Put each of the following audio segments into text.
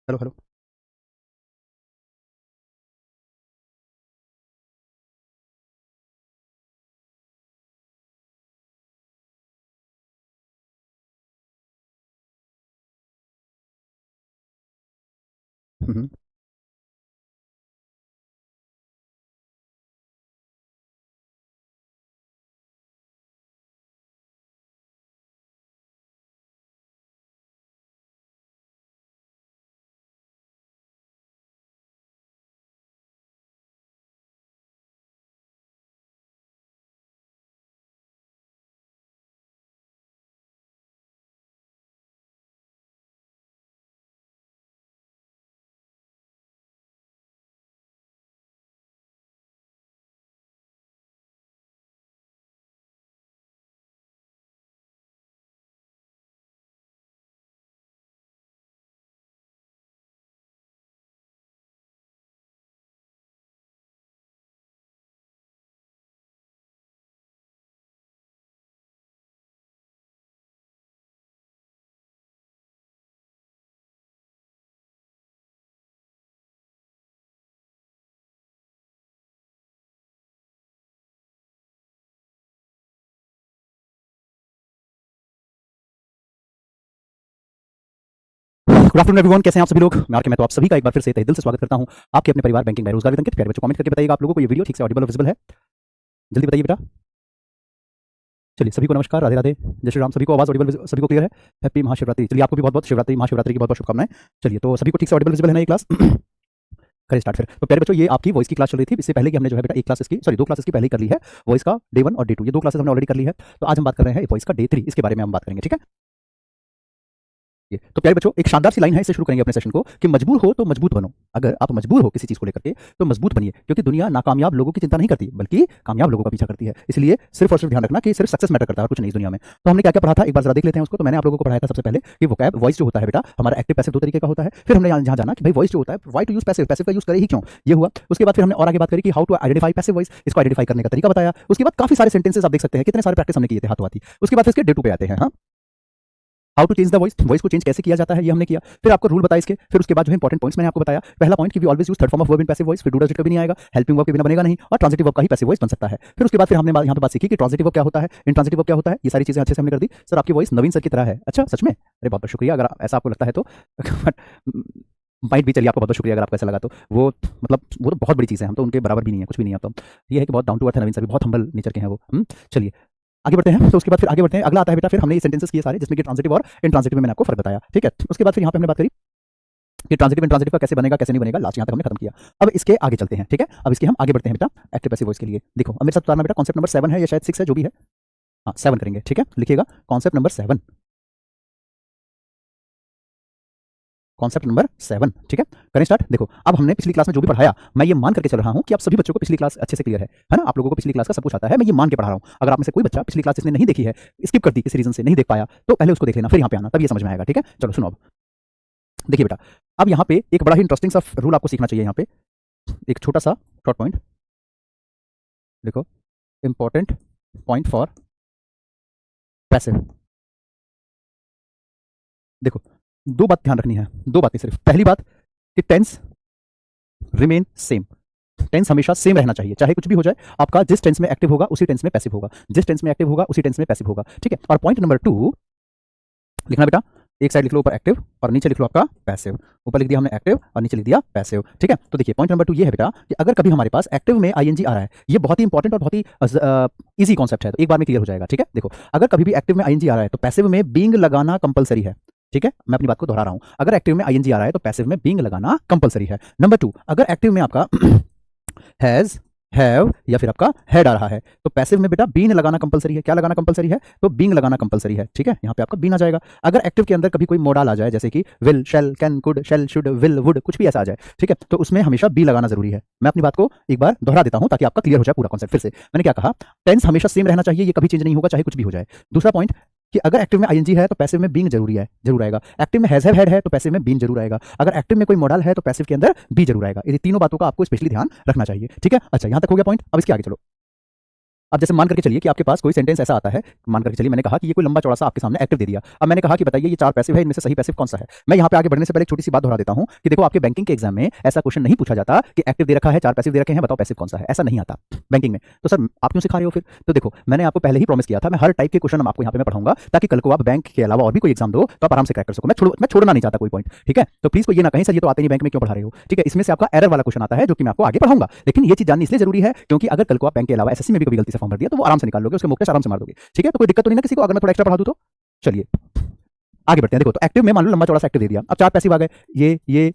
Hello hello. Hmm. Good afternoon everyone, कैसे हैं आप सभी लोग। मैं आर के मैं तो आप सभी का एक बार फिर से तहे दिल से स्वागत करता हूं आपके अपने परिवार बैंकिंग में रोजगार वेतन के। प्यारे बच्चों, कमेंट करके बताइएगा आप लोगों को ये वीडियो ठीक से ऑडिबल और विजिबल है। जल्दी बताइए बेटा। चलिए, सभी को नमस्कार, राधे राधे, जय श्री राम। सभी को आवाज ऑडिबल, सभी को क्लियर है। हैप्पी महाशिवरात्रि। चलिए, आपको भी बहुत बहुत शिवरात्रि, महाशिवरात्रि की बहुत बहुत शुभकामनाएं। चलिए, तो सभी को ठीक से ऑडिबल विजिबल है ना ये क्लास। करें स्टार्ट फिर। तो प्यारे बच्चों, ये आपकी वॉइस की क्लास चल रही थी। इससे पहले कि हमने जो है बेटा एक क्लास इसकी, सॉरी, दो क्लास इसकी पहले ही कर ली है। वॉइस का डे 1 और डे 2, ये दो क्लासेस हमने ऑलरेडी कर ली है। तो आज हम बात कर रहे हैं वॉइस का डे 3, इसके बारे में हम बात करेंगे, ठीक है। तो प्यारे बच्चों, एक शानदार सी लाइन है, इससे शुरू करेंगे अपने सेशन को कि मजबूर हो तो मजबूत बनो। अगर आप मजबूर हो किसी चीज को लेकर के तो मजबूत बनिए, क्योंकि दुनिया नाकामयाब लोगों की चिंता नहीं करती बल्कि कामयाब लोगों का पीछा करती है। इसलिए सिर्फ और सिर्फ ध्यान रखना कि सिर्फ सक्सेस मैटर करता है और कुछ नहीं इस दुनिया में। तो हमने क्या क्या पढ़ा था, एक बार जरा देख लेते हैं उसको। तो मैंने आप लोगों को पढ़ाया था सबसे पहले कि वोकैब वॉइस जो होता है बेटा हमारा एक्टिव पैसिव दो तरीके का होता है। फिर हमने जहां जाना कि भाई वॉइस जो होता है why to use passive, passive का यूज करे ही क्यों, ये हुआ। उसके बाद फिर हमने और आगे बात करी कि how to identify passive voice, इसको आइडेंटिफाई करने का तरीका बताया। उसके बाद काफी सारे सेंटेंसेस आप देख सकते हैं, कितने सारे प्रैक्टिस हमने किए थे हाथों हाथी। उसके बाद इसके डे 2 पे आते हैं। हाँ, how to change the voice, voice को चेंज कैसे किया जाता है, ये हमने किया। फिर आपको रूल बताया इसके। फिर उसके बाद जो इंपॉर्टेंट पॉइंट्स मैंने आपको बताया। पहला पॉइंट कि we always use third form of verb in passive voice, फिर डू डज इट कभी नहीं आएगा, हेल्पिंग वर्ब के बिना बनेगा नहीं, और ट्रांजिटिव वर्ब का ही पैसिव वॉइस बन सकता है। फिर उसके बाद फिर हमने यहाँ पे बात सीखी कि ट्रांजिटिव वर्ब क्या होता है, इंट्रांजिटिव वर्ब क्या होता है, ये सारी चीजें अच्छे से हमने कर दी। सर, आपकी वॉइस नवीन सर की तरह है। अच्छा, सच में? अरे बहुत बहुत शुक्रिया, अगर ऐसा आपको लगता है तो। माइट भी, चलिए, आपका बहुत बहुत शुक्रिया अगर आपको ऐसा लगा तो। वो मतलब वो तो बहुत बड़ी चीज़ है, हम तो उनके बराबर भी नहीं है, कुछ भी नहीं है। तो ये है कि बहुत डाउन टू अर्थ है नवीन सर भी, बहुत हम्बल नेचर के हैं वो। चलिए आगे बढ़ते हैं। तो उसके बाद फिर आगे बढ़ते हैं, अगला आता है बेटा। फिर हमने ये सेंटेंसेस किए सारे जिसमें कि ट्रांजिटिव और इंट्रांजिटिव में मैंने आपको फर्क बताया, ठीक है। उसके बाद फिर यहाँ पे हमने बात करी कि ट्रांजिटिव इंट्रांजिटिव का कैसे बनेगा कैसे नहीं बनेगा, लास्ट यहाँ तक हमने खत्म किया। अब इसके आगे चलते हैं, ठीक है। अब इसके हम आगे बढ़ते हैं बेटा एक्टिव पैसिव वॉइस के लिए। देखो, अब मेरे साथ बताना बेटा, कॉन्सेप्ट नंबर 7 है या शायद 6 है, जो भी है। हाँ, 7 करेंगे, ठीक है। लिखिएगा कॉन्सेप्ट नंबर 7, कॉन्सेप्ट नंबर 7, ठीक है। करें स्टार्ट। देखो, अब हमने पिछली क्लास में जो भी पढ़ाया, मैं ये मान करके चल रहा हूँ कि आप सभी बच्चों को पिछली क्लास अच्छे से क्लियर है ना। आप लोगों को पिछली क्लास का सब कुछ आता है, मैं ये मान के पढ़ा रहा हूँ। अगर आप में से कोई बच्चा पिछली क्लास इसने नहीं देखी है, स्किप कर दी किसी रीजन से, नहीं देख पाया, तो पहले उसको देख लेना, फिर यहाँ पे आना, तब ये समझ में आएगा, ठीक है। चलो सुनो। अब देखिए बेटा, अब यहाँ पे एक बड़ा ही इंटरेस्टिंग सा रूल आपको सीखना चाहिए। यहाँ पे एक छोटा सा शॉर्ट पॉइंट देखो, इंपॉर्टेंट पॉइंट फॉर पैसिव। देखो, दो बात ध्यान रखनी है, दो बातें सिर्फ। पहली बात कि टेंस रिमेन सेम, टेंस हमेशा सेम रहना चाहिए, चाहे कुछ भी हो जाए। आपका जिस टेंस में एक्टिव होगा उसी टेंस में पैसिव होगा, जिस टेंस में एक्टिव होगा उसी टेंस में पैसिव होगा, ठीक है। और पॉइंट नंबर 2 लिखना बेटा, एक साइड लिख लो ऊपर एक्टिव और नीचे लिख लो आपका पैसिव। ऊपर लिख दिया हमने एक्टिव और नीचे लिख दिया पैसिव, ठीक है। तो देखिए, पॉइंट नंबर 2 ये है बेटा कि अगर कभी हमारे पास एक्टिव में आईएनजी आ रहा है, ये बहुत ही इंपॉर्टेंट और बहुत ही इजी कॉन्सेप्ट है, तो एक बार में क्लियर हो जाएगा, ठीक है। देखो, अगर कभी भी एक्टिव में आईएनजी आ रहा है तो पैसिव में बीइंग लगाना कंपलसरी है, ठीक है। मैं अपनी बात को दोहरा रहा हूं, अगर एक्टिव में आईएनजी आ रहा है तो पैसिव में बीइंग लगाना कंपलसरी है। नंबर 2, अगर एक्टिव में आपका हैज, हैव या फिर आपका हैड आ रहा है तो पैसिव में बेटा बीन लगाना कंपलसरी है। क्या लगाना कंपलसरी है? तो बीइंग लगाना कंपलसरी है, ठीक है। यहाँ पे आपका बीन आ जाएगा। अगर एक्टिव के अंदर कभी कोई मोडाल आ जाए, जैसे कि will, shall, can, could, shall, should, will, would, कुछ भी ऐसा आ जाए, ठीक है, तो उसमें हमेशा बी लगाना जरूरी है। मैं अपनी बात को एक बार दोहरा देता हूं ताकि आपका क्लियर हो जाए पूरा कॉन्सेप्ट। फिर से मैंने क्या कहा, टेंस हमेशा सेम रहना चाहिए, ये कभी चेंज नहीं होगा चाहे कुछ भी हो जाए। दूसरा पॉइंट कि अगर एक्टिव में आईएनजी है तो पैसिव में बीइंग जरूरी है, जरूर आएगा। एक्टिव में हैज, हैव, हैड है तो पैसिव में बीन जरूर आएगा। अगर एक्टिव में कोई मॉडल है तो पैसिव के अंदर बी जरूर आएगा। ये तीनों बातों का आपको स्पेशली ध्यान रखना चाहिए, ठीक है। अच्छा, यहां तक हो गया पॉइंट। अब इसके आगे चलो। अब जैसे मान करके चलिए कि आपके पास कोई सेंटेंस ऐसा आता है, मान करके चलिए मैंने कहा कि ये कोई लंबा चौड़ा सा आपके सामने एक्टिव दे दिया। अब मैंने कहा कि बताइए ये 4 पैसिव है, इनमें से सही पैसिव कौन सा है? मैं यहाँ पे आगे बढ़ने से पहले एक छोटी सी बात दोहरा देता हूँ कि देखो आपके बैंकिंग के एग्जाम में ऐसा क्वेश्चन नहीं पूछा जाता कि एक्टिव दे रखा है, 4 पैसिव दे रखे हैं, बताओ पैसिव कौन सा है, ऐसा नहीं आता बैंकिंग में। तो सर आप क्यों सिखा रहे हो फिर? तो देखो मैंने आपको पहले ही प्रॉमिस किया था, मैं हर टाइप के क्वेश्चन आपको यहाँ पे मैं पढ़ाऊंगा ताकि कल को आप बैंक के अलावा और भी कोई एग्जाम दो तो आप आराम से क्रैक कर सको। मैं छोड़ना नहीं चाहता कोई पॉइंट, ठीक है? तो प्लीज कोई ये ना कहीं सर ये तो आते नहीं बैंक में क्यों पढ़ा रहे हो, ठीक है? इसमें से आपका एरर वाला क्वेश्चन आता है जो कि मैं आपको आगे पढ़ाऊंगा, लेकिन ये चीज जाननी इसलिए जरूरी है क्योंकि अगर कल को आप बैंक के अलावा एसएससी में भी कभी गलती से फॉर्म भर दिया तो वो आराम से निकाल लोगे, उसके मॉक टेस्ट आराम से मार दोगे, ठीक है? तो कोई दिक्कत तो नहीं ना किसी को अगर मैं थोड़ा एक्स्ट्रा पढ़ा दूं तो? चलिए आगे बढ़ते हैं। देखो तो एक्टिव में मान लो लंबा चौड़ा सा एक्टिव दे दिया, अब 4 पैसिव आ गए, ये,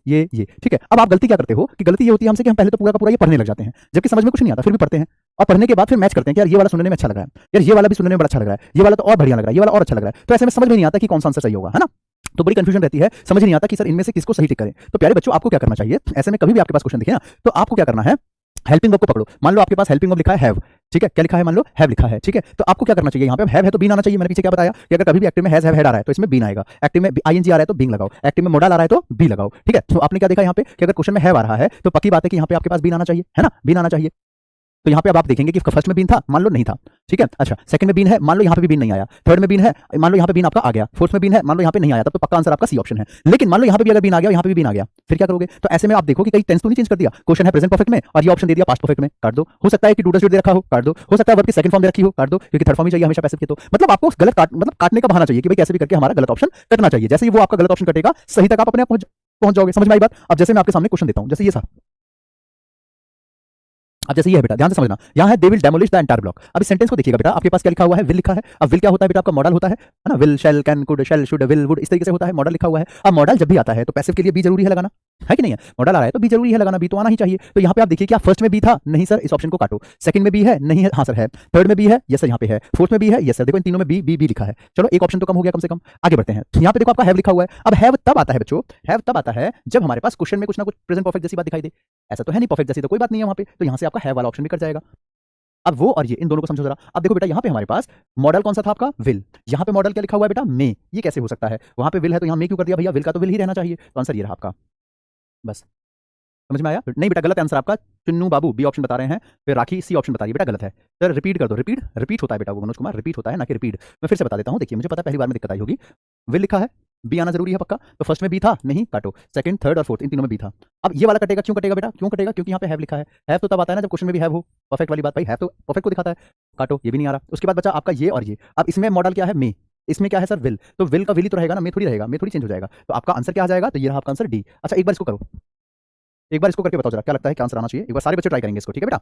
ठीक है? अब आप गलती क्या करते हो कि गलती ये होती है हमसे कि हम पहले तो पूरा का पूरा ये पढ़ने लग जाते हैं, जबकि समझ में कुछ नहीं आता, फिर भी पढ़ते हैं और पढ़ने के बाद फिर मैच करते हैं कि यार ये वाला सुनने में अच्छा लग रहा है, यार ये वाला भी सुनने में बड़ा अच्छा लग रहा है, ये वाला तो और बढ़िया लग रहा है, ये वाला और अच्छा लग रहा है, तो ऐसे में समझ में नहीं आता कि कौन सा आंसर सही होगा, है ना? तो बड़ी कंफ्यूजन रहती है, समझ नहीं आता कि सर इनमें से किसको सही टिक करें। तो प्यारे बच्चों आपको क्या करना चाहिए ऐसे में, कभी भी आपके पास क्वेश्चन दिखे ना तो आपको क्या करना है, हेल्पिंग वर्ब को पकड़ो। मान लो आपके पास हेल्पिंग वर्ब लिखा है हैव, ठीक है? क्या लिखा है? मान लो हैव लिखा है, ठीक है? तो आपको क्या करना चाहिए, यहाँ पे हैव है तो बीन आना चाहिए। मैंने पीछे क्या बताया कि अगर कभी भी एक्टिव में हैज हैव हैड आ रहा है तो इसमें बीन आएगा, एक्टिव में आईएनजी आ रहा है तो बींग लगाओ, एक्टिव में मोडल आ रहा है तो बी लगाओ, ठीक है? तो आपने क्या देखा यहाँ पे कि अगर क्वेश्चन में हैव आ रहा है तो पक्की बात है कि यहाँ पे आपके पास बीन आना चाहिए, है ना? बीन आना चाहिए। तो यहाँ पे अब आप देखेंगे कि फर्स्ट में बीन था, मान लो नहीं था, ठीक है? अच्छा सेकंड में बीन है, मान लो यहाँ पे भी बीन नहीं आया, थर्ड में बीन है, मान लो यहाँ पे बीन आपका आ गया, फोर्थ में बीन है, मान लो यहाँ पे नहीं आया, तब तो पक्का आंसर आपका सी ऑप्शन है। लेकिन मान लो यहाँ पे भी अगर बीन आ गया, यहाँ पे भी बीन आ गया, फिर क्या करोगे? तो ऐसे में आप देखो कि कहीं टेंस तो नहीं चेंज कर दिया, क्वेश्चन है प्रेजेंट परफेक्ट में और ये ऑप्शन दे दिया पास्ट परफेक्ट में, काट दो। हो सकता है कि डू डज शुड दे रखा हो, काट दो। हो सकता है वर्ब की सेकंड फॉर्म दे रखी हो, काट दो, क्योंकि थर्ड फॉर्म ही चाहिए हमेशा पैसिव के। तो मतलब आपको गलत काटने का बहाना चाहिए कि भाई कैसे भी करके हमारा गलत ऑप्शन कटना चाहिए। जैसे ही वो आपका गलत ऑप्शन कटेगा सही तक आप अपने आप पहुंच जाओगे। समझ में आई बात? अब जैसे मैं आपके सामने क्वेश्चन देता हूं, जैसे ये था, अब जैसे ये है बेटा, ध्यान से समझना, यहाँ है they will demolish the entire block. अब इस सेंटेंस को देखिएगा बेटा, आपके पास क्या लिखा हुआ है? विल लिखा है। अब विल क्या होता है बेटा? आपका मॉडल होता है ना? Will, shall, can, could, shall, should, will, would, इस तरीके से होता है, मॉडल लिखा हुआ है। अब मॉडल जब भी आता है तो पैसिव के लिए बी जरूरी है लगाना, है कि नहीं है? मॉडल आ रहा है तो बी जरूरी है लगाना, बी तो आना ही चाहिए। तो यहाँ पे आप देखिए क्या फर्स्ट में बी था? नहीं सर, इस ऑप्शन को काटो। सेकंड में बी है? नहीं है, हाँ सर है। थर्ड में बी है? यस सर यहाँ पे है। फोर्थ में बी है? Yes sir. देखो इन तीनों में बी बी बी लिखा है, चलो एक ऑप्शन तो कम हो गया कम से कम। आगे बढ़ते हैं, यहाँ पे देखो आपका हैव लिखा हुआ है। अब हैव तब आता है बच्चों, हैव तब आता है जब हमारे पास क्वेश्चन में कुछ ना कुछ प्रेजेंट परफेक्ट जैसी बात दिखाई दे। ऐसा तो है नहीं, परफेक्ट जैसी तो कोई बात नहीं है वहां पे, तो यहाँ से आपका हैव वाला ऑप्शन भी कट जाएगा। अब वो और ये इन दोनों को समझो जरा। अब देखो बेटा यहाँ पे हमारे पास मॉडल कौन सा था आपका? विल। यहाँ पे मॉडल क्या लिखा हुआ है बेटा? मे। ये कैसे हो सकता है? वहां पे विल है तो यहाँ मे क्यों कर दिया भैया? विल का तो विल ही रहना चाहिए। तो आंसर ये रहा आपका। बस समझ में आया? नहीं बेटा गलत आंसर आपका। चुन्नू बाबू बी ऑप्शन बता रहे हैं, फिर राखी सी ऑप्शन बता रही है, बेटा गलत है। सर रिपीट कर दो। रिपीट होता है बेटा वो, मनोज कुमार, रिपीट होता है ना कि रिपीट। मैं फिर से बता देता हूँ, देखिए मुझे पता है पहली बार में दिक्कत आई होगी। विल लिखा है, बी आना जरूरी है पक्का, तो फर्स्ट में बी था, नहीं काटो। सेकंड, थर्ड और फोर्थ इन तीनों में बी था। अब ये वाला कटेगा, क्यों कटेगा बेटा? क्यों कटेगा? क्योंकि यहाँ पे हैव लिखा है। हैव तो तब आता है ना जब क्वेश्चन में भी हैव हो, परफेक्ट वाली बात भाई, हैव तो परफेक्ट को दिखाता है, काटो, ये भी नहीं आ रहा। उसके बाद बचा आपका ये और ये। अब इसमें मॉडल क्या है? मे। इसमें क्या है सर? विल। तो विल का विल ही तो रहेगा ना, मे थोड़ी रहेगा, मे थोड़ी चेंज हो जाएगा। तो आपका आंसर क्या आ जाएगा? तो ये रहा आपका आंसर डी। अच्छा एक बार इसको करो, एक बार इसको करके बताओ जरा क्या लगता है क्या आंसर आना चाहिए। एक बार सारे बच्चे ट्राई करेंगे इसको, ठीक है बेटा?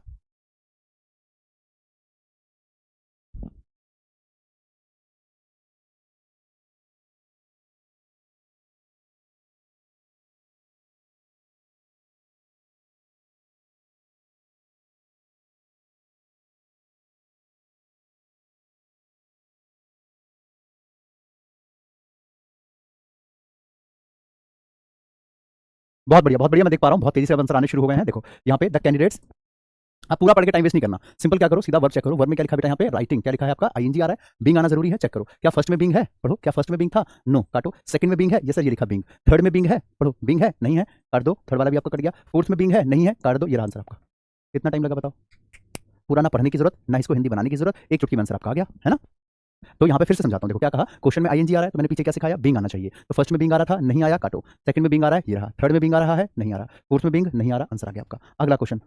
बहुत बढ़िया बहुत बढ़िया, मैं देख पा रहा हूँ बहुत तेजी से आंसर आने शुरू हो गए हैं। देखो यहाँ पे द कैंडिडेट्स, आप पूरा पढ़ के टाइम वेस्ट नहीं करना, सिंपल क्या करो, सीधा वर्ब चेक करो। वर्ब में क्या लिखा बेटा? यहाँ पे राइटिंग क्या लिखा है आपका? आईएनजी आ रहा है, बीइंग आना जरूरी है, चेक करो। क्या फर्स्ट में बीइंग है? पढ़ो। क्या फर्स्ट में बीइंग था? नो, काटो। सेकंड में बीइंग है? ये सर ये लिखा बीइंग। थर्ड में बीइंग है? पढ़ो। बीइंग है? नहीं है, काट दो, थर्ड वाला भी आपका कट गया। फोर्थ में बीइंग है? नहीं है, काट दो, ये रहा आंसर आपका। कितना टाइम लगा बताओ? पूरा ना पढ़ने की जरूरत ना इसको हिंदी बनाने की जरूरत, एक चुटकी में आंसर आपका आ गया, है ना? तो यहाँ पे फिर से समझाता हूँ, देखो क्या कहा, क्वेश्चन में आईएनजी आ रहा है तो मैंने पीछे क्या सिखाया? बीइंग आना चाहिए। तो फर्स्ट में बीइंग आ रहा था, नहीं आया, काटो। सेकंड में बीइंग आ रहा है, ये रहा। थर्ड में बीइंग आ रहा है, नहीं आ रहा। फोर्थ में बीइंग नहीं आ रहा, आंसर आ गया आपका। अगला क्वेश्चन,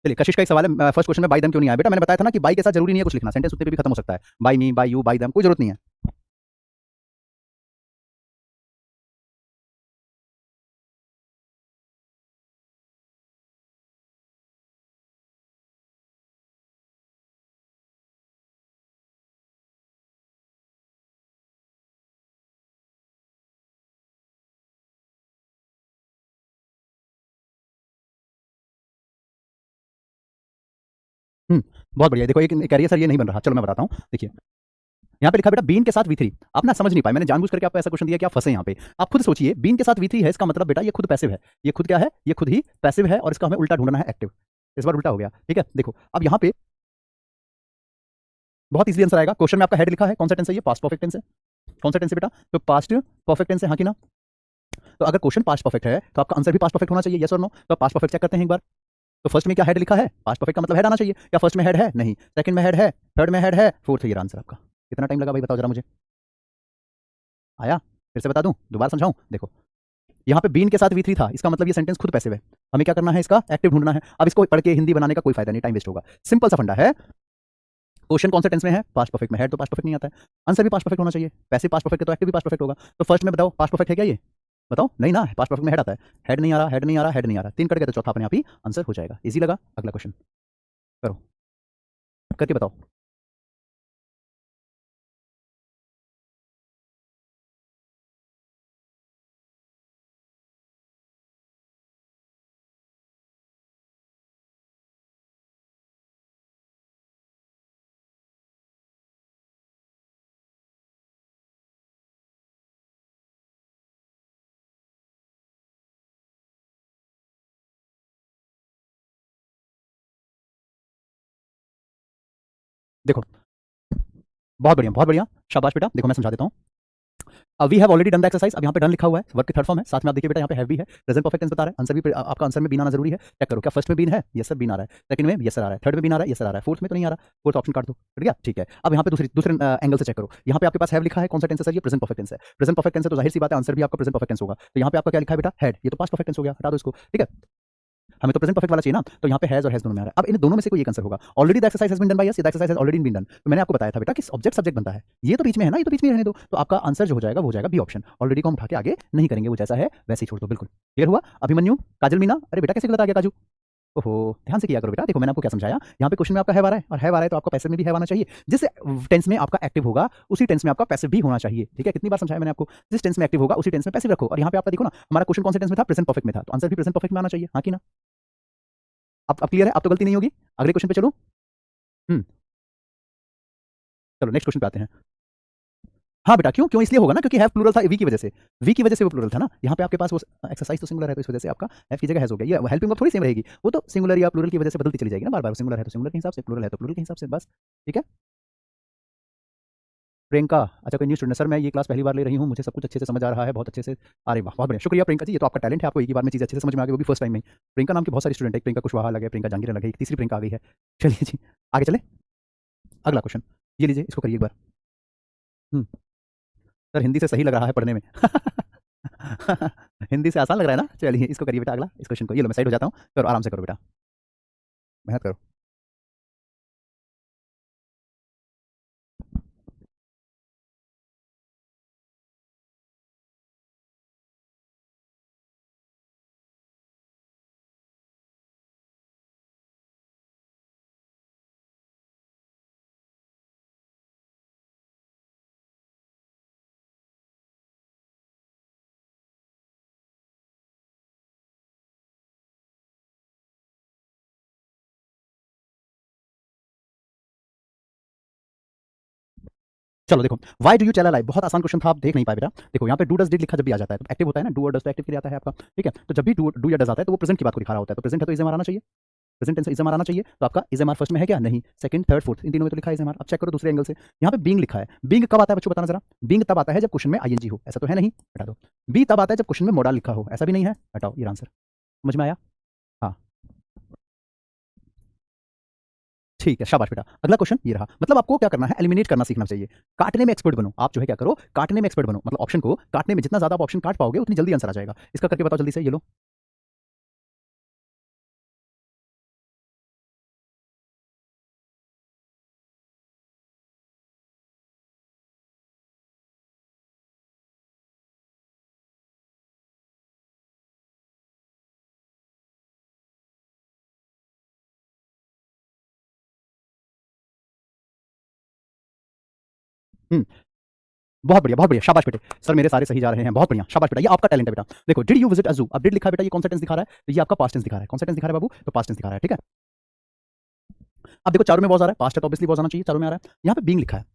चलिए कशिश का एक सवाल है, फर्स्ट क्वेश्चन में बाय देम क्यों नहीं आया? बेटा मैंने बताया था ना कि बाई के साथ जरूरी नहीं है कुछ लिखना, सेंटेंस उतने पे भी खत्म हो सकता है। By me, by you, by them, कोई जरूरत नहीं है। बहुत बढ़िया। देखो एक कह रही है सर ये नहीं बन रहा, चलो मैं बताता हूँ। देखिए यहाँ पे लिखा बेटा बीन के साथ वी3। आप ना समझ नहीं पाए, मैंने जानबूझ करके आपको ऐसा क्वेश्चन दिया कि आप फंसे यहाँ पे। आप खुद सोचिए, बीन के साथ वी3 है, इसका मतलब बेटा ये खुद पैसिव है। ये खुद क्या है? ये खुद ही पैसिव है और इसका हमें उल्टा ढूंढना है, एक्टिव। इस बार उल्टा हो गया, ठीक है? देखो अब यहाँ पे बहुत इजीली आंसर आएगा। क्वेश्चन में आपका हेड लिखा है, कौन सा टेंस है? ये पास्ट परफेक्ट टेंस है। कौन सा टेंस है बेटा? तो पास्ट परफेक्ट टेंस है, हाँ कि ना? तो अगर क्वेश्चन पास्ट परफेक्ट है तो आपका आंसर भी पास्ट परफेक्ट होना चाहिए, यस और नो? तो पास्ट परफेक्ट चेक करते हैं एक बार। तो फर्स्ट में क्या हेड लिखा है, पास्ट परफेक्ट का मतलब हेड आना चाहिए। क्या फर्स्ट में हेड है? नहीं। सेकंड में हेड है, थर्ड में हेड है, फोर्थ है, ये आंसर आपका। कितना टाइम लगा भाई बताओ जरा मुझे। आया? फिर से बता दूं, दोबारा समझाऊं? देखो, यहाँ पे बीन के साथ V3 था, इसका मतलब ये सेंटेंस खुद पैसिव है। हमें क्या करना है, इसका एक्टिव ढूंढना है। अब इसको पढ़ के हिंदी बनाने का कोई फायदा नहीं, टाइम वेस्ट होगा। सिंपल सा फंडा है, क्वेश्चन कौन से टेंस में है, पास्ट परफेक्ट में। हेड तो पास्ट परफेक्ट नहीं आता है, आंसर भी पास्ट परफेक्ट होना चाहिए। पैसिव पास्ट परफेक्ट है तो एक्टिव भी पास्ट परफेक्ट होगा। तो फर्स्ट में बताओ पास्ट परफेक्ट है क्या ये? बताओ, नहीं ना, पास्ट परफेक्ट में हेड आता है। हेड नहीं आ रहा, हेड नहीं आ रहा, हेड नहीं आ रहा, तीन कट गए तो चौथा अपने आप ही आंसर हो जाएगा। इजी लगा? अगला क्वेश्चन करो, करके बताओ। देखो, बहुत बढ़िया, बहुत बढ़िया, शाबाश बेटा। देखो मैं समझा देता हूँ। We have already done the exercise. अब यहाँ पे डन लिखा हुआ है, वर्ब की थर्ड फॉर्म है। साथ में आप देखिए बेटा, यहाँ पे हैव भी है, प्रेजेंट परफेक्ट टेंस बता रहा है। आंसर भी आपका आंसर में बीन आना जरूरी है। चेक करो, क्या फर्स्ट में बीन है? यस सर बीन आ रहा है। सेकंड में यस सर आ रहा है। थर्ड में बीन आ रहा है? यस सर आ रहा है। फोर्थ में तो नहीं आ रहा। फोर्थ ऑप्शन काट दो, ठीक है? ठीक है। अब यहाँ पे दूसरे एंगल से चेक करो। यहाँ पे आपके पास हैव लिखा है, कौन सा टेंस है सर? ये प्रेजेंट परफेक्ट टेंस है। प्रेजेंट परफेक्ट टेंस है तो जाहिर सी बात है आंसर भी आपका प्रेजेंट परफेक्ट टेंस होगा। तो यहाँ पे आपका क्या लिखा है बेटा? हैड। ये तो पास्ट परफेक्ट टेंस हो गया, हटा दो इसको, ठीक है? हमें तो प्रेजेंट परफेक्ट वाला चाहिए ना, तो यहाँ पे हैज और हैज दोनों में आ रहा है। अब इन दोनों में से कोई एक आंसर होगा। Already the exercise has been done by us, the exercise has already been done. तो मैंने आपको बताया था बेटा कि ऑब्जेक्ट सब्जेक्ट बनता है, ये तो बीच में है ना, ये तो बीच में रहने दो। तो आपका आंसर जो हो जाएगा वो हो जाएगा बी ऑप्शन। ऑलरेडी को हम उठा के आगे नहीं करेंगे, वो जैसा है वैसे ही छोड़ दो। बिल्कुल क्लियर हुआ? अभिमन्यु, काजल मीना, अरे बेटा कैसे गलत आ गया काजू? ओहो, ध्यान से किया करो बेटा। देखो मैंने आपको क्या समझाया, यहाँ पे क्वेश्चन में आपका हैव आ रहा है, और हैव आ रहा है तो आपका पैसिव में भी हैव आना चाहिए। जिस टेंस में आपका एक्टिव होगा उसी टेंस में आपका पैसिव भी होना चाहिए, ठीक है? कितनी बार समझाया मैंने आपको, जिस टेंस में एक्टिव होगा उसी टेंस में पैसिव रखो। और यहाँ पे आपका देखो ना, हमारा क्वेश्चन कौन से टेंस में था? प्रेजेंट परफेक्ट में था, तो आंसर भी प्रेजेंट परफेक्ट में आना चाहिए, हाँ कि ना? अब क्लियर है? अब तो गलती नहीं होगी। अगले क्वेश्चन पे चलो। हम्म चलो नेक्स्ट क्वेश्चन पे आते हैं। हाँ बेटा, क्यों क्यों इसलिए होगा ना, क्योंकि हैव प्लूरल था वी की वजह से। वी की वजह से वो प्लूरल था ना। यहाँ पे आपके पास वो एक्सरसाइज तो सिंगुलर है, तो इस वजह से आपका हैव की जगह हैज हो गया। ये हेल्पिंग वर्ब थोड़ी सेम रहेगी, वो तो सिंगुलर या प्लूरल की वजह से बदलती चली जाएगी ना बार बार। सिंगुलर है तो सिंगुलर के हिसाब से, प्लूरल है तो प्लूरल के हिसाब से, बस ठीक है। प्रियंका, अच्छा कोई न्यू स्टूडेंट? सर मैं ये क्लास पहली बार ले रही हूँ, मुझे सब कुछ अच्छे से समझ आ रहा है, बहुत अच्छे से। अरे वाह, बहुत बढ़िया, शुक्रिया प्रियंका जी। ये तो आपका टैलेंट है, आपको एक ही बार में चीज़ अच्छे से समझ में आ गई, वो भी फर्स्ट टाइम में। प्रियंका नाम की बहुत सारी स्टूडेंट है, प्रियंका कुशवाहा अलग है, प्रियंका जहांगीर अलग है, एक तीसरी प्रियंका आ गई है। चलिए जी आगे चले। अगला क्वेश्चन ये लीजिए, इसको करिए एक बार। हम्म सर हिंदी से सही लग रहा है पढ़ने में। हिंदी से आसान लग रहा है ना? चलिए इसको करिए बेटा, अगला इस क्वेश्चन को। ये लो मैं साइड हो जाता हूँ, करो आराम से करो बेटा, मेहनत करो। चलो देखो, why do you tell a lie, बहुत आसान क्वेश्चन था, आप देख नहीं पाए बेटा। देखो यहाँ पे डू डज डिड लिखा जब भी आ जाता है तो एक्टिव होता है ना, डू और डज तो एक्टिव के लिए आता है आपका, ठीक है? तो जब भी डू या डज आता है तो वो प्रेजेंट की बात को दिखा रहा होता है, तो प्रेजेंट है तो इज एम आर आना चाहिए, present tense is am are आना चाहिए। तो आपका इज एम आर फर्स्ट में है क्या? नहीं। सेकंड थर्ड फोर्थ इन तीनों में तो लिखा है इज एम आर। अब चेक करो दूसरे एंगल से, यहाँ पे बींग लिखा है। बींग कब आता है बच्चों, बताना जरा। बींग तब आता है जब क्वेश्चन में आईएनजी हो, ऐसा तो है नहीं, हटा दो। बी तब आता है जब क्वेश्चन में मोडाल लिखा हो, ऐसा भी नहीं है, हटाओ, ये आंसर। समझ में आया? हाँ ठीक है, शाबाश बेटा। अगला क्वेश्चन ये रहा, मतलब आपको क्या करना है, एलिमिनेट करना सीखना चाहिए। काटने में एक्सपर्ट बनो, आप जो है क्या करो, काटने में एक्सपर्ट बनो। मतलब ऑप्शन को काटने में, जितना ज्यादा आप ऑप्शन काट पाओगे उतनी जल्दी आंसर आ जाएगा। इसका करके बताओ जल्दी से, ये लो। हम्म बहुत बढ़िया, बहुत बढ़िया, शाबाश बेटे। सर मेरे सारे सही जा रहे हैं, बहुत बढ़िया, शाबाश बेटा, ये आपका टैलेंट है बेटा। देखो, डिड यू विजिट अ जू, अब डिड लिखा है बेटा, ये कौन सा टेंस दिखा रहा है? तो ये आपका पास्ट टेंस दिखा रहा है। कौन सा टेंस दिखा रहा है बाबू? तो पास्ट टेंस दिखा रहा है, ठीक है? अब देखो चारों में वॉज आ रहा है, पास्ट है तो ऑब्वियसली वॉज आना चाहिए, चारों में आ रहा है। यहाँ पे बींग लिखा है,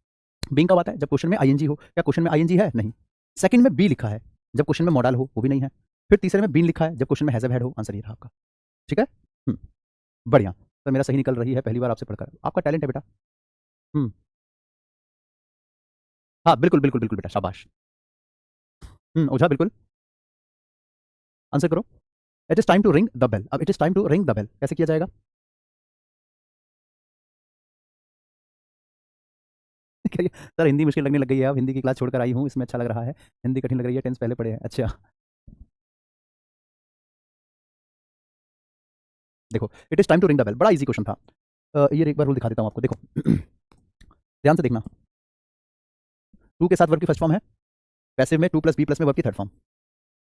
बींग कब आता है? जब क्वेश्चन में आईएनजी हो। क्या क्वेश्चन में आईएनजी है? नहीं। सेकंड में बी लिखा है, जब क्वेश्चन में मॉडल हो, वो भी नहीं है। फिर तीसरे में बीन लिखा है, जब क्वेश्चन में हैज हैड हो। आंसर ये रहा आपका, ठीक है? हम्म, बढ़िया। सर मेरा सही निकल रही है पहली बार आपसे पढ़कर, आपका टैलेंट है बेटा। हम्म हाँ बिल्कुल बिल्कुल बिल्कुल बेटा, शाबाश। ओझा बिल्कुल, आंसर करो। It is time to ring the bell. अब it is time to ring the bell कैसे किया जाएगा? सर हिंदी मुश्किल लगने लग गई है, अब हिंदी की क्लास छोड़कर आई हूँ, इसमें अच्छा लग रहा है। हिंदी कठिन लग रही है, टेंस पहले पढ़े हैं। अच्छा देखो, it is time to ring the bell बड़ा इजी क्वेश्चन था। ये एक बार रूल दिखा देता हूँ आपको, देखो ध्यान से देखना। टू के साथ वर्ब की फर्स्ट फॉर्म है, पैसिव में टू प्लस बी प्लस में वर्ब की थर्ड फॉर्म।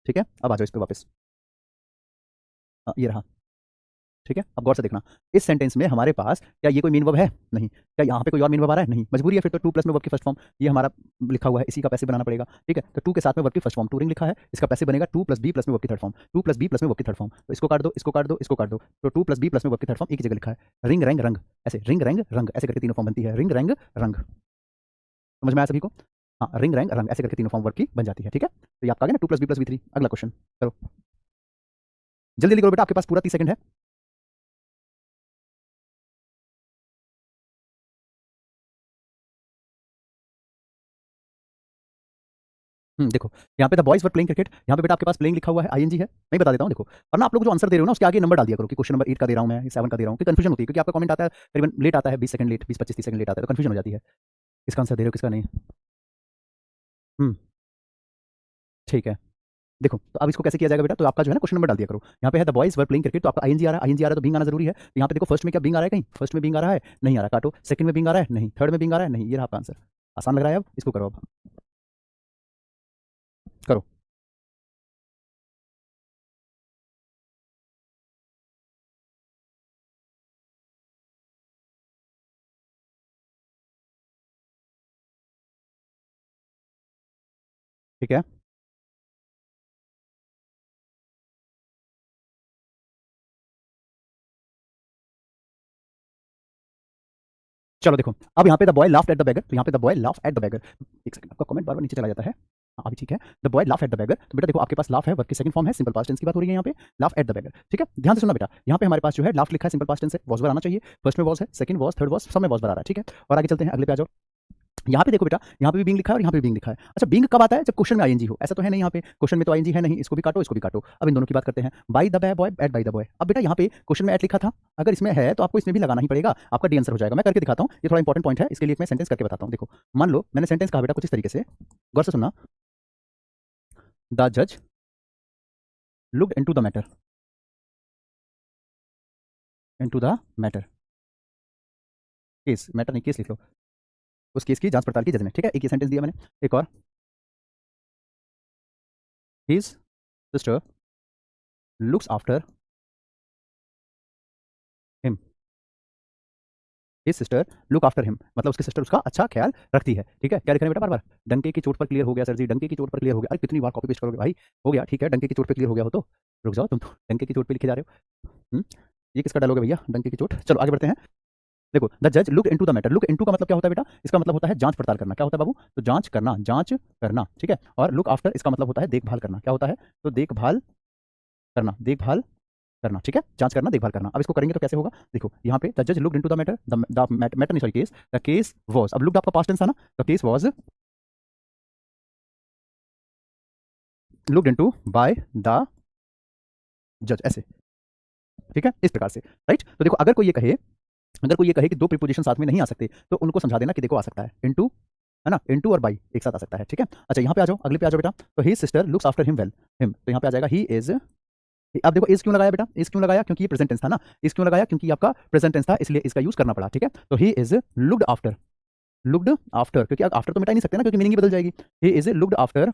ठीक है, अब आ जाओ इस पे वापस। ये रहा। ठीक है, अब गौर से देखना, इस सेंटेंस में हमारे पास क्या ये कोई मीन वर्ब है? नहीं। क्या यहाँ पे कोई और मीन वर्ब आ रहा है? नहीं। मजबूरी है फिर तो टू प्लस में वर्ब की फर्स्ट फॉर्म, ये हमारा लिखा हुआ है, इसी का पैसिव बनाना पड़ेगा। ठीक है, तो टू के साथ में वर्ब की फर्स्ट फॉर्म टू रिंग लिखा है, इसका पैसिव बनेगा टू प्लस बी प्लस में वर्ब की third form, to plus be plus में वर्ब की थर्ड फॉर्म। तो इसको काट दो, इसको काट दो, इसको काट दो, तो टू प्लस बी प्लस में वर्ब की थर्ड फॉर्म एक ही जगह लिखा है। रिंग रैंग रंग, ऐसे रिंग रैंग रंग ऐसे करके तीनों फॉर्म बनती है। रिंग रैंग रंग, समझ में आया सभी को? हाँ, रिंग रैंग रंग ऐसे करके तीनों फॉर्म वर्ब की बन जाती है। ठीक है, तो ये आपका आ गया ना, to plus be plus be three. अगला क्वेश्चन करो, जल्दी जल्दी करो बेटा, आपके पास पूरा 30 सेकंड है। देखो यहाँ पे the boys were playing cricket, यहाँ पे बेटा आपके पास प्लेइंग लिखा हुआ है, आईएनजी है। मैं बता देता हूँ, देखो और ना आप लोग जो आंसर दे रहे हो ना उसके आगे नंबर डाल दिया करो कि क्वेश्चन नंबर 8 का दे रहा हूँ मैं, 7 का दे रहा हूँ, कि कंफ्यूजन होती है, क्योंकि आपका कमेंट आता है करीबन लेट आता है, 20 सेकंड लेट, 20 25 30 सेकंड लेट आता है, तो कंफ्यूजन हो जाती है किसका आंसर दे रहे हो किसका नहीं। हम्म ठीक है, देखो तो अब इसको कैसे किया जाएगा बेटा, तो आपका जो है ना क्वेश्चन नंबर डाल दिया करो। यहाँ पे है the boys were playing cricket, तो आपका आईएनजी आ रहा है, आईएनजी आ रहा है तो बिंग आना जरूरी है। तो यहाँ पे देखो फर्स्ट में क्या बिंग आ रहा है, कहीं फर्स्ट में बिंग आ रहा है नहीं आ रहा, काटो। सेकंड में बिंग आ रहा है नहीं, थर्ड में बिंग आ रहा है नहीं, ये रहा आपका आंसर। आसान लग रहा है, अब इसको करो, अब करो। ठीक है, चलो देखो, अब यहाँ पे the boy laughed at the bagger, तो यहाँ पे the boy laugh at the bagger. एक सेकंड, आपका कमेंट बार बार नीचे चला जाता है। हाँ अभी ठीक है, the boy laugh at the bagger, तो बेटा देखो आपके पास लाफ है, वर्ब की सेकंड फॉर्म है, सिंपल पास्ट टेंस की बात हो रही है यहाँ पे, लाफ एट द बैगर। ठीक है, ध्यान से सुनना बेटा, यहाँ पे हमारे पास जो है लाफ लिखा है, सिंपल पास्ट टेंस है, वॉज वर आना चाहिए, फर्स्ट में वॉज है, सेकंड वॉज, थर्ड वॉज, सब में वॉज वर आ रहा है। ठीक है, और आगे चलते हैं, अगले पे आ जाओ। यहाँ पे देखो बेटा, यहाँ पे भी बिंग लिखा है और यहाँ पे भी बिंग लिखा है। अच्छा बिंग कब आता है? जब क्वेश्चन में आईएनजी हो, ऐसा तो है नहीं, यहाँ पे क्वेश्चन में तो आईएनजी है नहीं, इसको भी काटो इसको भी काटो। अब इन दोनों की बात करते हैं, by the boy eight by the boy. अब बेटा यहाँ पे क्वेश्चन में एट लिखा था, अगर इसमें है तो आपको इसमें भी लगाना ही पड़ेगा, आपका डी आंसर हो जाएगा। मैं करके दिखाता हूँ, ये थोड़ा इंपॉर्टेंट पॉइंट है, इसके लिए मैं सेंटेंस करके बताता हूँ। देखो मान लो मैंने सेंटेंस कहा बेटा कुछ इस तरीके से, गौर से सुनना। द जज looked into the matter, into the matter, case, matter नहीं केस लिख लो, उस केस की जांच पड़ताल की जज ने। ठीक है, एक ही सेंटेंस दिया मैंने, एक और, his sister looks after him, his sister look after him, मतलब उसकी सिस्टर उसका अच्छा ख्याल रखती है। ठीक है, क्या लिख रहे हैं बेटा बार बार, डंके की चोट पर क्लियर हो गया सर जी, डंके की चोट पर क्लियर हो गया। अरे कितनी बार कॉपी पेस्ट करोगे भाई, हो गया ठीक है, डंके की चोट पर क्लियर हो गया हो तो रुक जाओ, तुम तो डंके की चोट पे लिखे जा रहे हो। ये किसका डालोगे भैया, डंके की चोट। चलो आगे बढ़ते हैं। देखो द जज look into the matter, look into का मतलब क्या होता है बेटा, इसका मतलब होता है जांच पड़ताल करना। क्या होता है बाबू, तो जांच करना, जांच करना। ठीक है, और लुक आफ्टर इसका मतलब होता है देखभाल करना। क्या होता है, तो देखभाल करना, देखभाल करना। ठीक है, जांच करना, देखभाल करना। अब इसको करेंगे तो कैसे होगा, देखो यहाँ पे द जज looked into the matter, the matter नहीं sorry case, the case was, अब लुक्ड आपका पास्ट टेंस था ना, the case was looked into by the जज, ऐसे। ठीक है, इस प्रकार से, राइट। तो देखो अगर कोई ये कहे, अगर कोई ये कहे कि दो प्रीपोजिशन साथ में नहीं आ सकते, तो उनको समझा देना कि देखो आ सकता है, इनटू है ना, इनटू और बाई एक साथ आ सकता है। ठीक है, अच्छा यहाँ पे आ जाओ, अगले पे आ जाओ बेटा, तो he sister looks after him well, him, तो यहाँ पे आ जाएगा ही इज। अब देखो इज क्यों लगाया बेटा, इज क्यों लगाया, क्योंकि ये प्रेजेंट टेंस था ना, इज क्यों लगाया, क्योंकि आपका प्रेजेंट टेंस था, इसलिए इसका यूज करना पड़ा। ठीक है, तो he is looked after, looked after, क्योंकि आफ्टर तो मिटा ही नहीं सकते ना, क्योंकि मीनिंग ही बदल जाएगी। He is looked after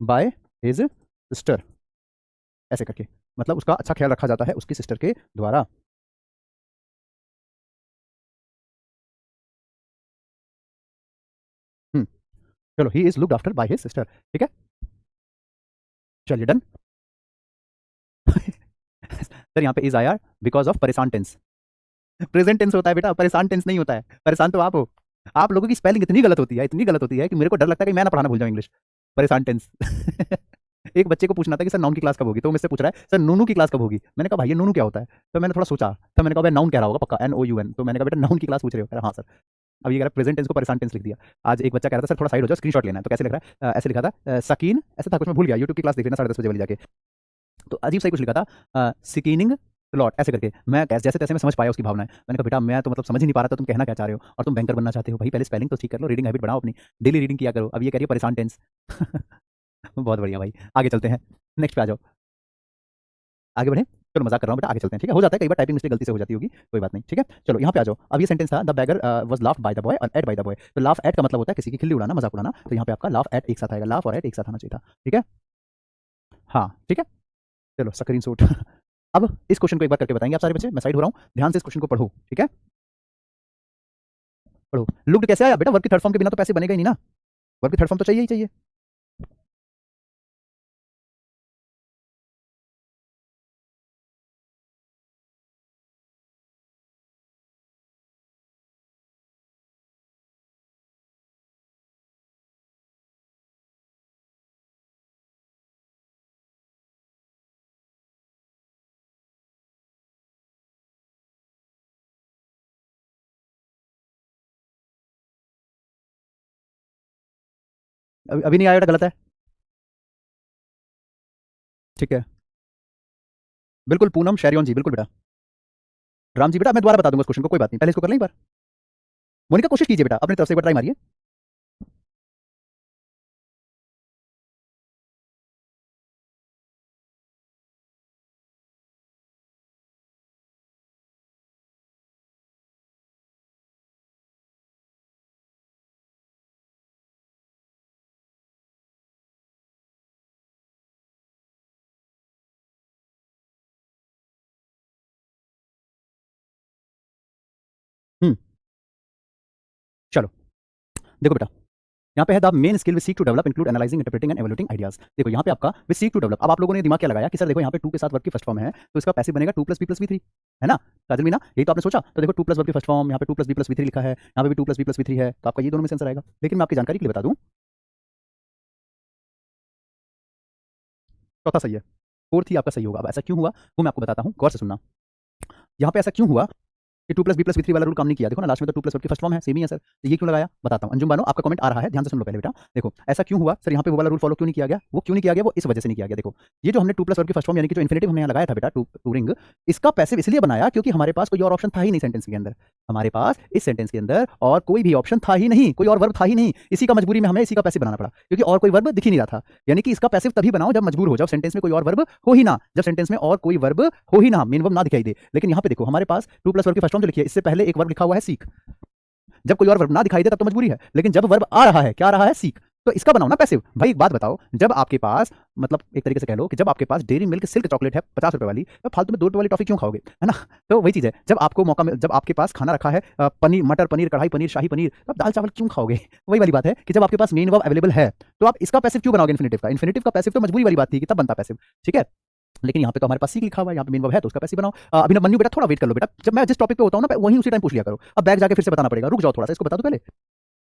by his sister, ऐसे करके, मतलब उसका अच्छा ख्याल रखा जाता है उसकी सिस्टर के द्वारा। हम्म चलो, he is looked after by his sister. ठीक है, चलिए डन। सर यहाँ पे इज आया बिकॉज ऑफ परेशान टेंस, प्रेजेंट टेंस होता है बेटा, परेशान टेंस नहीं होता है, परेशान तो आप हो। आप लोगों की स्पेलिंग इतनी गलत होती है, इतनी गलत होती है कि मेरे को डर लगता है कि मैं ना पढ़ाना भूल जाऊँ इंग्लिश, परेशान टेंस। एक बच्चे को पूछना था कि सर नाउन की क्लास कब होगी, तो मुझसे पूछ रहा है सर नूनू की क्लास कब होगी। मैंने कहा भाई ये नूनू क्या होता है, तो मैंने थोड़ा सोचा, तो मैंने कहा भाई नाउन कह रहा होगा पक्का, NOUN, तो मैंने कहा बेटा नाउन की क्लास पूछ रहे हो, कह रहा हाँ सर। अब ये कह रहा प्रेजेंट टेंस को परेशान टेंस लिख दिया। आज एक बच्चा कह रहा था सर थोड़ा साइड हो जाओ, स्क्रीनशॉट लेना है, तो कैसे लिख रहा है, ऐसे लिखा था सकीन, ऐसे था कुछ, मैं भूल गया, यूट्यूब की क्लास देख लेना 10:30 बजे वाली जाके। तो अजीब सा ही कुछ लिखा था, सिकीनिंग लॉट ऐसे करके। मैं जैसे तैसे मैं समझ पाया उसकी भावनाएं। मैंने कहा बेटा मैं तो मतलब समझ ही नहीं पा रहा था तुम कहना क्या चाह रहे हो, और तुम बैंकर बनना चाहते हो। भाई पहले स्पेलिंग तो ठीक कर लो, रीडिंग हैबिट बनाओ अपनी, डेली रीडिंग किया करो। अब ये कह रही है परेशान टेंस। बहुत बढ़िया भाई, आगे चलते हैं, नेक्स्ट पे आ जाओ, आगे बढ़े। चलो मजाक कर रहा हूँ बेटा, आगे चलते हैं, ठीक है। हो जाता है कई बार टाइपिंग मिस्टेक गलती से हो जाती होगी, कोई बात नहीं, ठीक है। चलो यहाँ पे आ जाओ। अब ये सेंटेंस था the bagger was laughed by the boy और एट बाय द बॉय। तो लाफ एट का मतलब होता है किसी की खिल्ली उड़ाना, मजाक उड़ाना। तो यहाँ पे आपका लाफ एट एक साथ आएगा, लाफ और एट एक साथ आना चाहिए था, ठीक है। हाँ ठीक है, चलो स्क्रीन शॉट। अब इस क्वेश्चन को एक बार करके बताएंगे आप सारे बच्चे, मैं साइड हो रहा हूँ, ध्यान से इस क्वेश्चन को पढ़ो, ठीक है। पढ़ो। लुक्ड कैसे आया बेटा, वर्ब की थर्ड फॉर्म के बिना तो पैसे बनेगा ही नहीं ना, वर्ब की थर्ड फॉर्म तो चाहिए ही चाहिए। अभी अभी नहीं आया बेटा, गलत है, ठीक है। बिल्कुल पूनम शैरियन जी, बिल्कुल बेटा। राम जी बेटा मैं दोबारा बता दूंगा इस क्वेश्चन को, कोई बात नहीं, पहले इसको कर लें एक बार। मोनिका कोशिश कीजिए बेटा अपनी तरफ से एक बार ट्राई मारिए। चलो देखो बेटा, यहाँ पे है the main skill we seek to develop include analysing interpreting and evaluating ideas. देखो यहाँ पे आपका वी सीक टू डेवलप, अब आप लोगों ने दिमाग क्या लगाया कि सर देखो यहाँ पे टू के साथ वर्ब की फर्स्ट फॉर्म है, तो इसका पैसिव बनेगा to plus be plus V three, है ना काजल मीना, यही तो आपने सोचा। तो देखो टू प्लस वर्ब की फर्स्ट फॉर्म, यहाँ पे to plus be plus V three लिखा है, यहाँ पे भी to plus be plus V three है, तो आपका ये दोनों में से आंसर आएगा। लेकिन मैं आपकी जानकारी के लिए बता दूं, चौथा सही है, फोर्थ ही आपका सही होगा। अब ऐसा क्यों हुआ वो मैं आपको बताता हूँ, गौर से सुनना। यहाँ पे ऐसा क्यों हुआ कि to plus be plus V three वाला रूल काम नहीं किया। देखो ना लास्ट में तो टू प्लस की फर्स्ट फॉर्म है, सेम ही है सर, तो ये क्यों लगाया बताता हूँ। अंजुम बानो आपका कमेंट आ रहा है, ध्यान से सुन लो पहले बेटा। देखो ऐसा क्यों हुआ सर, यहाँ पे वो वाला रूल फॉलो क्यों नहीं किया गया, वो क्यों नहीं किया गया, वो इस वजह से नहीं किया गया। देखो ये जो हमने टू प्लस की फर्स्ट फॉर्म यानी कि जो इन्फिनेटिव हमने यहाँ लगाया था बेटा, टू रिंग, इसका पैसिव इसलिए बनाया क्योंकि हमारे पास कोई और ऑप्शन था ही नहीं सेंटेंस के अंदर। हमारे पास इस सेंटेंस के अंदर और कोई भी ऑप्शन था ही नहीं, कोई और वर्ब था ही नहीं, इसी का मजबूरी में हमें इसी का पैसिव बनाना पड़ा, क्योंकि और कोई वर्ब दिख ही नहीं रहा था। यानी कि इसका पैसिव तभी बनाओ जब मजबूर हो, जब सेंटेंस में कोई और वर्ब हो ही ना, जब सेंटेंस में और कोई वर्ब हो ही ना, मेन वर्ब ना दिखाई दे। लेकिन यहाँ पे देखो हमारे पास टू प्लस वर्ब की फर्स्ट फॉर्म जो लिखी है, इससे पहले एक वर्ब लिखा हुआ है सीख। जब कोई और वर्ब ना दिखाई दे तब तो मजबूरी है, लेकिन जब वर्ब आ रहा है, क्या आ रहा है, सीख, तो इसका बनाओ ना पैसिव। भाई एक बात बताओ, जब आपके पास मतलब एक तरीके से कह लो कि जब आपके पास डेयरी मिल्क सिल्क चॉकलेट है 50 रुपए वाली, तो फालतू में 2 रुपए वाली टॉफी क्यों खाओगे, है ना। तो वही चीज है, जब आपको मौका मिल, जब आपके पास खाना रखा है पनीर, मटर पनीर, कढ़ाई पनीर, शाही पनीर, तो आप दाल चावल क्यों खाओगे। वही वाली बात है कि जब आपके पास मेन वर्ब अवेलेबल है, तो आप इसका पैसिव क्यों बनाओगे इन्फिनेटिव का। इन्फिनेटिव का पैसिव तो मजबूरी वाली बात थी कि तब बनता पैसिव, ठीक है। लेकिन यहाँ पे तो हमारे पास सीख लिखा हुआ है, यहाँ पे मेन वर्ब है, तो उसका पैसिव बनाओ। अभिनव मन्नू बेटा थोड़ा वेट कर लो बेटा, जब मैं जिस टॉपिक पे होता हूँ ना वहीं उसी टाइम पूछ लिया करो, अब बैग जाके फिर से बताना पड़ेगा, रुक जाओ थोड़ा सा, इसको बता दो पहले।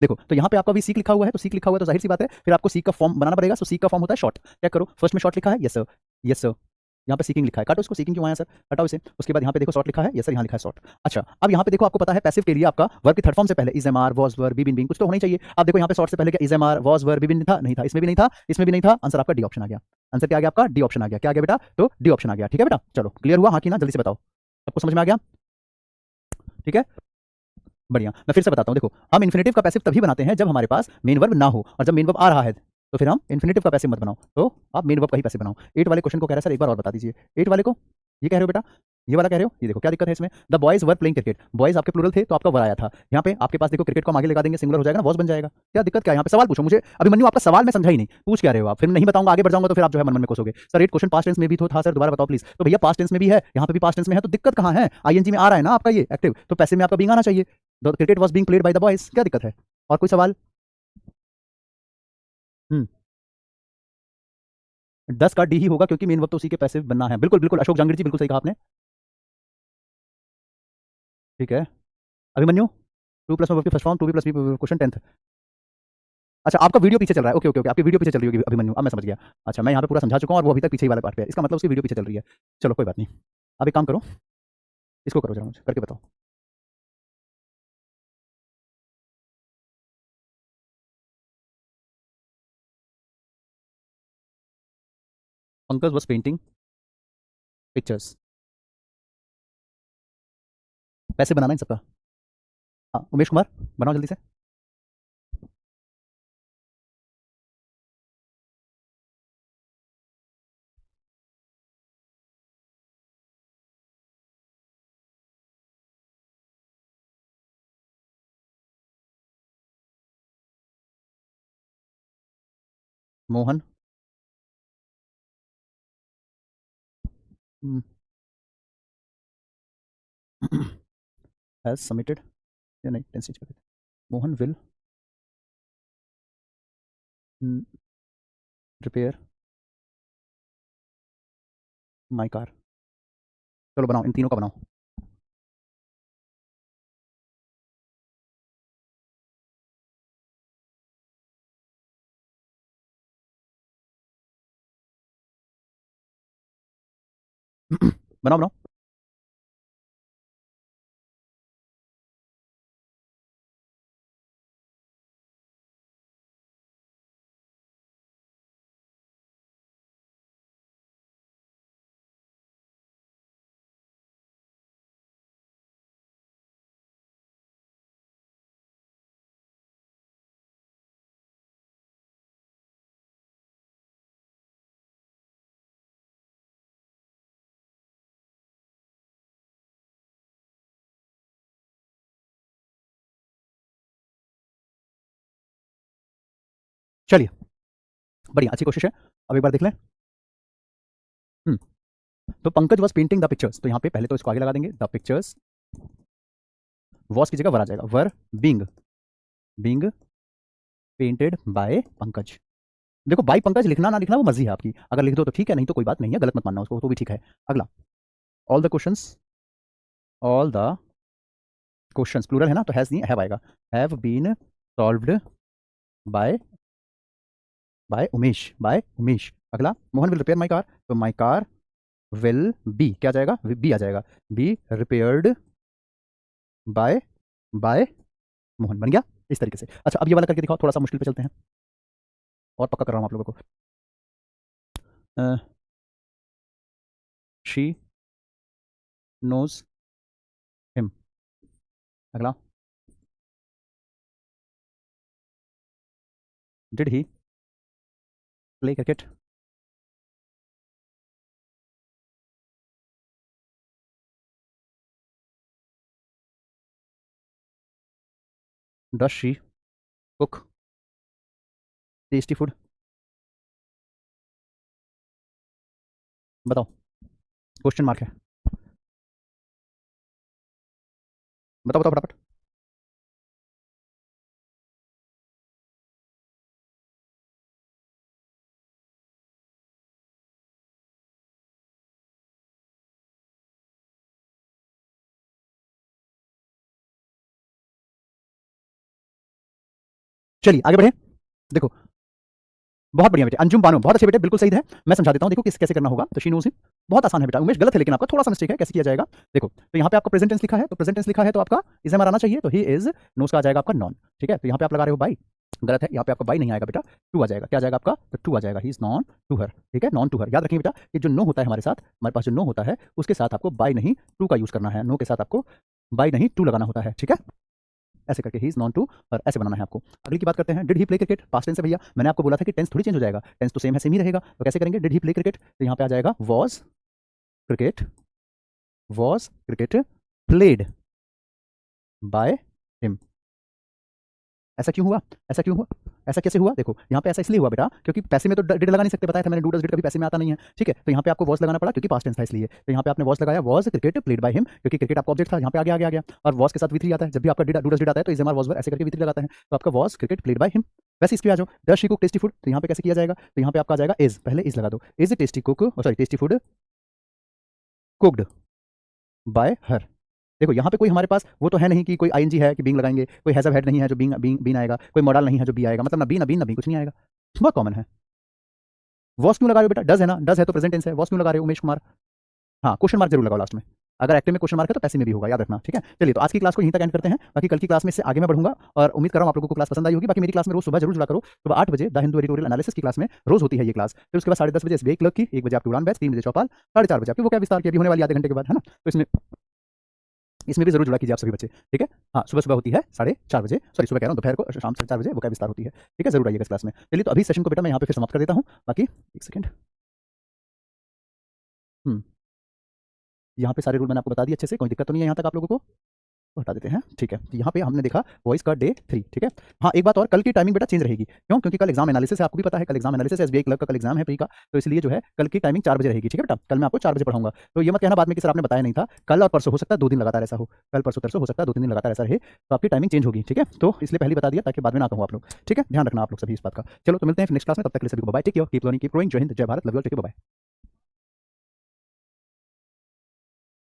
देखो तो यहाँ पे आपका भी सीक लिखा हुआ है, तो सीक लिखा हुआ है तो जाहिर सी बात है फिर आपको सीक का फॉर्म बनाना पड़ेगा। तो सीक का फॉर्म होता है शॉर्ट, चेक करो फर्स्ट में शॉर्ट लिखा है, यस सर, यस सर। यहाँ पे सीकिंग लिखा है, काटो इसको, सीकिंग क्यों आया सर, हटाओ इसे। उसके बाद यहाँ पे देखो शॉर्ट लिखा है, यस सर, यहाँ लिखा है शॉर्ट। अच्छा अब यहाँ पे देखो आपको पता है पैसिव के लिए आपका वर्ब की थर्ड फॉर्म से पहले is am are, was were, be been being कुछ तो होना ही चाहिए। आप देखो यहाँ पे शॉर्ट से पहले क्या is am are, was were, be been था, नहीं था, इसमें भी नहीं था, इसमें भी नहीं था, आंसर आपका डी ऑप्शन आ गया। आंसर क्या आ गया आपका, डी ऑप्शन आ गया। क्या आ गया बेटा, तो डी ऑप्शन आ गया, ठीक है बेटा। चलो क्लियर हुआ हाँ कि ना, जल्दी से बताओ, सबको समझ में आ गया, ठीक है। बढ़िया, मैं फिर से बताता हूँ। देखो हम इन्फिनेटिव का पैसिव तभी बनाते हैं जब हमारे पास मेन वर्ब ना हो, और जब मेन वर्ब आ रहा है तो फिर हम इन्फिनेटिव का पैसिव मत बनाओ, तो आप मेन वर्ब का ही पैसिव बनाओ। 8 वाले क्वेश्चन को कह रहा है सर एक बार और बता दीजिए, 8 वाले को ये कह रहे हो बेटा, ये वाला कह रहे हो, ये देखो क्या दिक्कत है इसमें। The boys were playing cricket, boys आपके प्लूरल थे तो आपका वर आया था। यहाँ पे आपके पास देखो क्रिकेट को हम आगे लगा देंगे, सिंगुलर हो जाएगा ना, वॉज बन जाएगा। क्या दिक्कत क्या है, यहाँ पे सवाल पूछो मुझे। अभिमन्यु आपका सवाल मैं समझा ही नहीं, पूछ क्या रहे हो आप, फिर नहीं बताऊंगा, आगे बढ़ जाऊंगा तो फिर आप जो है मन मन में कोसोगे। सर 8 क्वेश्चन पास्ट टेंस में भी तो था सर, दोबारा बताओ प्लीज। तो भैया पास्ट टेंस में भी है, यहाँ पे भी पास्ट टेंस में है, तो दिक्कत कहाँ है, आईएनजी में आ रहा है ना आपका ये एक्टिव, तो पैसे में आपका बीइंग आना चाहिए। The cricket was being played by the boys, क्या दिक्कत है, और कोई सवाल। 10 का डी ही होगा क्योंकि मेन वर्ब तो उसी के पैसे बनना है। बिल्कुल बिल्कुल अशोक जंगीर जी, बिल्कुल सही कहा आपने, ठीक है। अभिमन्यु टू प्लस वर्ब की first form, to be plus be question 10th। अच्छा आपका वीडियो पीछे चल रहा है, ओके ओके ओके, आपकी वीडियो पीछे चल रही होगी अभिमन्यु, अब मैं समझ गया। अच्छा मैं यहाँ पे पूरा समझा चुका हूँ और वो अभी तक पीछे ही वाला पार्ट पे है, इसका मतलब उसकी वीडियो पीछे चल रही है। चलो कोई बात नहीं, अब एक काम करो, इसको करो जरा, मुझे करके बताओ। Pankaj was painting pictures. पैसे बनाना इन सबका। हाँ उमेश कुमार बनाओ जल्दी से। मोहन हैज सबमिटेड या नहीं टेंस चेंज कर देते। Mohan will repair my car. चलो बनाओ इन तीनों का बनाओ। बनाओ बनाओ। चलिए बढ़िया अच्छी कोशिश है। अब एक बार देख लें। तो Pankaj was painting the pictures, तो यहाँ पे पहले तो इसको आगे लगा देंगे, द पिक्चर्स वॉस की जगह वर आ जाएगा, were being being painted bye Pankaj. देखो बाय पंकज लिखना ना लिखना वो मर्जी है आपकी, अगर लिख दो तो ठीक है, नहीं तो कोई बात नहीं है, गलत मत मानना उसको, तो भी ठीक है। अगला ऑल द क्वेश्चंस प्लूरल है ना, तो हैज नहीं हैव आएगा, have been solved by Umesh. अगला Mohan will repair my car, तो माई कार विल बी क्या जाएगा, बी आ जाएगा, बी रिपेयर्ड बाय मोहन। बन गया इस तरीके से। अच्छा अब ये वाला करके दिखाओ, थोड़ा सा मुश्किल पे चलते हैं और पक्का कर रहा हूं आप लोगों को। She knows him. अगला did he play cricket. Does she cook tasty food. बताओ क्वेश्चन मार्क है, बताओ बताओ फटाफट। चलिए आगे बढ़े। देखो बहुत बढ़िया बेटे, अंजुम बानो बहुत अच्छे बेटे, बिल्कुल सही है। मैं समझा देता हूँ, देखो किस कैसे करना होगा। तो शी नोज हिम बहुत आसान है बेटा, उमेश गलत है लेकिन आपका थोड़ा सा मिस्टेक है, कैसे किया जाएगा। देखो तो यहाँ पे आपका प्रेजेंट टेंस लिखा है, तो प्रेजेंट टेंस लिखा है तो आपका इज एम आना चाहिए, तो ही इज नोज का आ जाएगा आपका नॉन। ठीक है, तो यहाँ पे आप लगा रहे हो बाई, गलत है, यहाँ पे आपका बाई नहीं आएगा बेटा, टू आ जाएगा। क्या आ जाएगा आपका, तो टू आ जाएगा, he is known to her. ठीक है, नॉन टू हर याद रखेंगे बेटा, ये जो नो होता है हमारे साथ, हमारे पास जो नो होता है उसके साथ आपको बाई नहीं टू का यूज करना है, नो के साथ आपको बाई नहीं टू लगाना होता है। ठीक है, ऐसे करके ही इज नॉन टू और ऐसे बनाना है आपको। अगली की बात करते हैं, did he play cricket, past tense है भैया, मैंने आपको बोला था कि टेंस थोड़ी चेंज हो जाएगा, टेंस तो सेम है, सेम ही रहेगा, तो कैसे करेंगे, डिड ही प्ले क्रिकेट, तो यहाँ पे आ जाएगा was cricket played by him. ऐसा क्यों हुआ, ऐसा क्यों हुआ, ऐसा कैसे हुआ, देखो यहाँ पे ऐसा इसलिए हुआ बेटा क्योंकि पैसे में तो डिड लगा नहीं सकते, बताया था मैंने, डू डज डिड कभी पैसे में आता नहीं है। ठीक है, तो यहाँ पे आपको वॉज लगाना पड़ा क्योंकि पास्ट टेंस था इसलिए, तो यहाँ पे आपने वॉज लगाया, was cricket played by him, क्योंकि क्रिकेट आपका ऑब्जेक्ट था, यहाँ पे आगे आगे आ गया, और वॉज के साथ वी3 आता है, जब भी आपका डू डज डिड आता है तो is am are was were ऐसे करके वी3 लगाता है, तो आपका was cricket played by him. वैसे इस पे आ जाओ, does she cook tasty food, तो यहाँ पे कैसे किया जाएगा, तो यहाँ पे आपका आ जाएगा इज, पहले इज लगा दो, is tasty cook sorry tasty food cooked bye हर। देखो यहाँ पे कोई हमारे पास वो तो है नहीं कि कोई आईएनजी है कि बींग लगाएंगे, कोई हैज़ हेड नहीं है जो बींग बींग बीन आएगा, कोई मॉडल नहीं है जो बी आएगा, मतलब ना बीन कुछ नहीं आएगा, बहुत कॉमन है। वॉस क्यों लगा रहे हो बेटा, डज है ना, डज है तो प्रेजेंट टेंस है, वॉस क्यों लगा रहे हो उमेश कुमार, हाँ क्वेश्चन मार्क जरूर लगाओ लास्ट में। अगर एक्टिव में क्वेश्चन मार्क है तो पैसिव में भी होगा, याद रखना, ठीक है। चलिए तो आज की क्लास को यहीं तक एंड करते हैं, बाकी कल की क्लास में इससे आगे मैं बढ़ूंगा और उम्मीद कर रहा हूं आप लोगों को क्लास पसंद आई होगी। बाकी मेरी क्लास में रोज सुबह जरूर जुड़ा करो, सुबह 8 बजे द हिंदू एडिटोरियल एनालिसिस की क्लास में रोज होती है ये क्लास। फिर उसके बाद 10:30 बजे एसबीआई क्लर्क की, 1 बजे आपकी उड़ान बैच, 3 बजे चौपाल, 4:30 बजे आपकी वो क्या विस्तार की अभी होने वाली आधे घंटे के बाद, है ना। तो इसमें भी जरूर जुड़ा कीजिए आप सभी बच्चे, ठीक है। हाँ, सुबह सुबह होती है 4:30 बजे, सॉरी सुबह कह रहा हूँ, दोपहर को शाम 4:30 बजे वो क्या विस्तार होती है, ठीक है। जरूर आइएगा इस क्लास में। चलिए तो अभी सेशन को बेटा मैं यहाँ पे फिर समाप्त कर देता हूँ। बाकी एक सेकंड, यहाँ पे सारे रूल मैंने आपको बता दिए अच्छे से, कोई दिक्कत तो नहीं है यहाँ तक आप लोगों को, तो हटा देते हैं, ठीक है। तो यहाँ पे हमने देखा वॉइस का डे 3, ठीक है। हाँ, एक बात और, कल की टाइमिंग बेटा चेंज रहेगी, क्यों? क्योंकि कल एग्जाम एनालिसिस है, आपको भी पता है कल एग्जाम एनालिसिस है, एसबीआई क्लर्क का कल एग्जाम है प्री का, तो इसलिए जो है कल की टाइमिंग 4 बजे रहेगी, ठीक है बेटा। कल मैं आपको 4 बजे पढ़ाऊंगा, तो ये मत कहना बाद में कि सर आपने बताया नहीं था। कल और परसों हो सकता है 2 दिन लगातार ऐसा हो, कल परसों तरसों हो सकता है 2-3 दिन लगातार ऐसा रहे, तो आपकी टाइमिंग चेंज होगी, ठीक है। तो इसलिए पहले बता दिया ताकि बाद में ना कहूँ आप लोग, ठीक है। ध्यान रखना आप लोग सभी इस बात का। चलो तो मिलते हैं नेक्स्ट क्लास में, तब तक के लिए सभी को bye, take care, keep learning, keep growing. जय हिंद, जय Bharat, love you all, take care, bye.